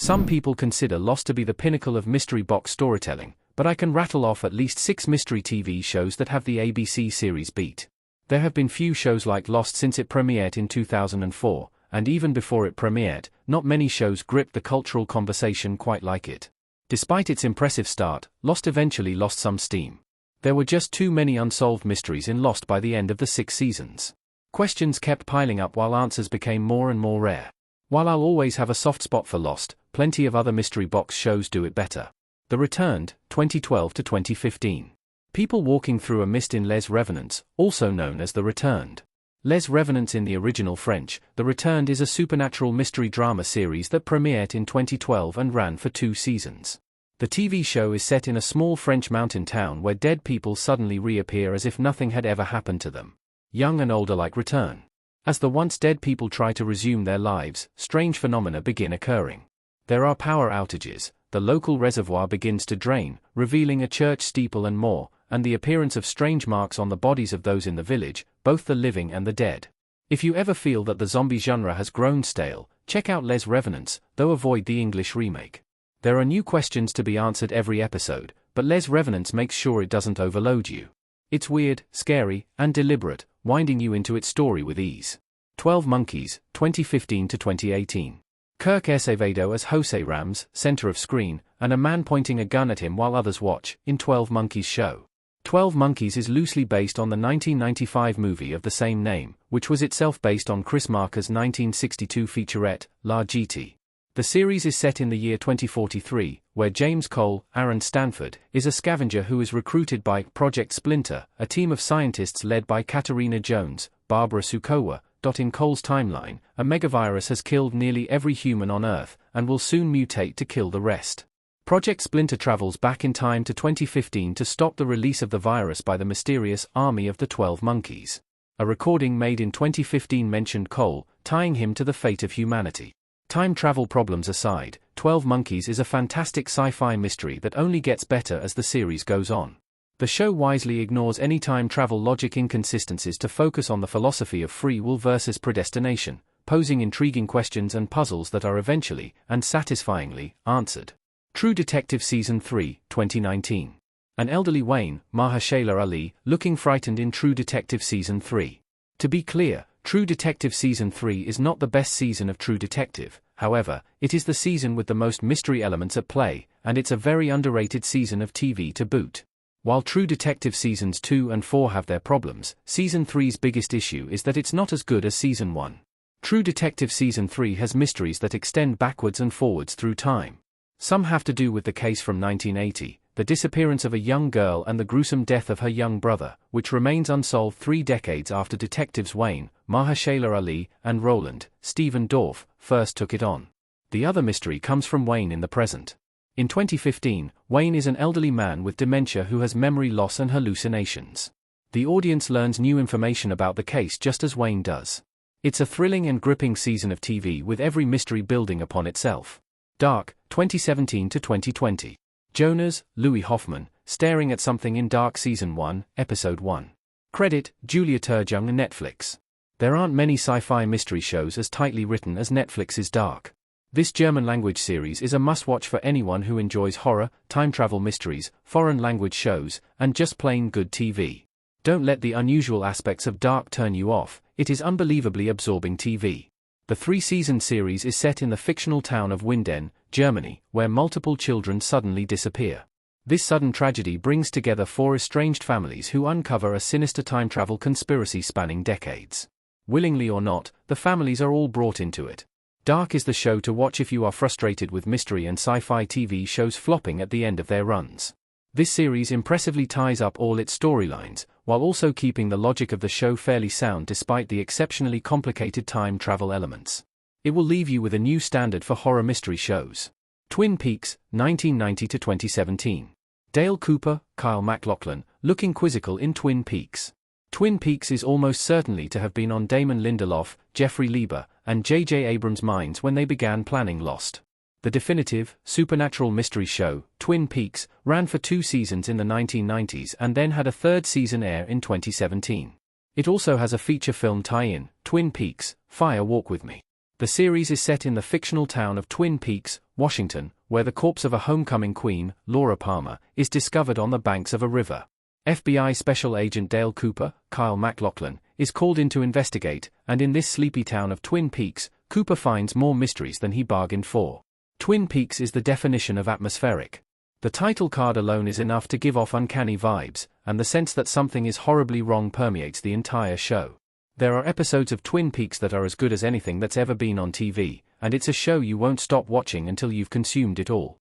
Some people consider Lost to be the pinnacle of mystery box storytelling, but I can rattle off at least 6 mystery TV shows that have the ABC series beat. There have been few shows like Lost since it premiered in 2004, and even before it premiered, not many shows gripped the cultural conversation quite like it. Despite its impressive start, Lost eventually lost some steam. There were just too many unsolved mysteries in Lost by the end of the 6 seasons. Questions kept piling up while answers became more and more rare. While I'll always have a soft spot for Lost, plenty of other mystery box shows do it better. The Returned, 2012 to 2015. People walking through a mist in Les Revenants, also known as The Returned. Les Revenants in the original French, The Returned is a supernatural mystery drama series that premiered in 2012 and ran for 2 seasons. The TV show is set in a small French mountain town where dead people suddenly reappear as if nothing had ever happened to them. Young and old alike return. As the once dead people try to resume their lives, strange phenomena begin occurring. There are power outages, the local reservoir begins to drain, revealing a church steeple and more, and the appearance of strange marks on the bodies of those in the village, both the living and the dead. If you ever feel that the zombie genre has grown stale, check out Les Revenants, though avoid the English remake. There are new questions to be answered every episode, but Les Revenants makes sure it doesn't overload you. It's weird, scary, and deliberate, winding you into its story with ease. 12 Monkeys, 2015 to 2018. Kirk Acevedo as Jose Rams, center of screen, and a man pointing a gun at him while others watch, in 12 Monkeys show. 12 Monkeys is loosely based on the 1995 movie of the same name, which was itself based on Chris Marker's 1962 featurette, La Jetée. The series is set in the year 2043, where James Cole, Aaron Stanford, is a scavenger who is recruited by Project Splinter, a team of scientists led by Katarina Jones, Barbara Sukowa. In Cole's timeline, a megavirus has killed nearly every human on Earth, and will soon mutate to kill the rest. Project Splinter travels back in time to 2015 to stop the release of the virus by the mysterious Army of the 12 Monkeys. A recording made in 2015 mentioned Cole, tying him to the fate of humanity. Time travel problems aside, 12 Monkeys is a fantastic sci-fi mystery that only gets better as the series goes on. The show wisely ignores any time travel logic inconsistencies to focus on the philosophy of free will versus predestination, posing intriguing questions and puzzles that are eventually, and satisfyingly, answered. True Detective Season 3, 2019. An elderly Wayne, Mahershala Ali, looking frightened in True Detective Season 3. To be clear, True Detective Season 3 is not the best season of True Detective, however, it is the season with the most mystery elements at play, and it's a very underrated season of TV to boot. While True Detective Seasons 2 and 4 have their problems, Season 3's biggest issue is that it's not as good as Season 1. True Detective Season 3 has mysteries that extend backwards and forwards through time. Some have to do with the case from 1980, the disappearance of a young girl and the gruesome death of her young brother, which remains unsolved 3 decades after detectives Wayne, Mahershala Ali, and Roland, Stephen Dorff, first took it on. The other mystery comes from Wayne in the present. In 2015, Wayne is an elderly man with dementia who has memory loss and hallucinations. The audience learns new information about the case just as Wayne does. It's a thrilling and gripping season of TV with every mystery building upon itself. Dark, 2017 to 2020. Jonas, Louis Hoffman, staring at something in Dark Season 1, Episode 1. Credit, Julia Turjung and Netflix. There aren't many sci-fi mystery shows as tightly written as Netflix's Dark. This German-language series is a must-watch for anyone who enjoys horror, time travel mysteries, foreign-language shows, and just plain good TV. Don't let the unusual aspects of Dark turn you off, it is unbelievably absorbing TV. The 3-season series is set in the fictional town of Winden, Germany, where multiple children suddenly disappear. This sudden tragedy brings together 4 estranged families who uncover a sinister time travel conspiracy spanning decades. Willingly or not, the families are all brought into it. Dark is the show to watch if you are frustrated with mystery and sci-fi TV shows flopping at the end of their runs. This series impressively ties up all its storylines, while also keeping the logic of the show fairly sound despite the exceptionally complicated time travel elements. It will leave you with a new standard for horror mystery shows. Twin Peaks, 1990 to 2017. Dale Cooper, Kyle MacLachlan, looking quizzical in Twin Peaks. Twin Peaks is almost certainly to have been on Damon Lindelof, Jeffrey Lieber, and J.J. Abrams' minds when they began planning Lost. The definitive, supernatural mystery show, Twin Peaks, ran for 2 seasons in the 1990s and then had a 3rd season air in 2017. It also has a feature film tie-in, Twin Peaks, Fire Walk With Me. The series is set in the fictional town of Twin Peaks, Washington, where the corpse of a homecoming queen, Laura Palmer, is discovered on the banks of a river. FBI Special Agent Dale Cooper, Kyle MacLachlan, is called in to investigate, and in this sleepy town of Twin Peaks, Cooper finds more mysteries than he bargained for. Twin Peaks is the definition of atmospheric. The title card alone is enough to give off uncanny vibes, and the sense that something is horribly wrong permeates the entire show. There are episodes of Twin Peaks that are as good as anything that's ever been on TV, and it's a show you won't stop watching until you've consumed it all.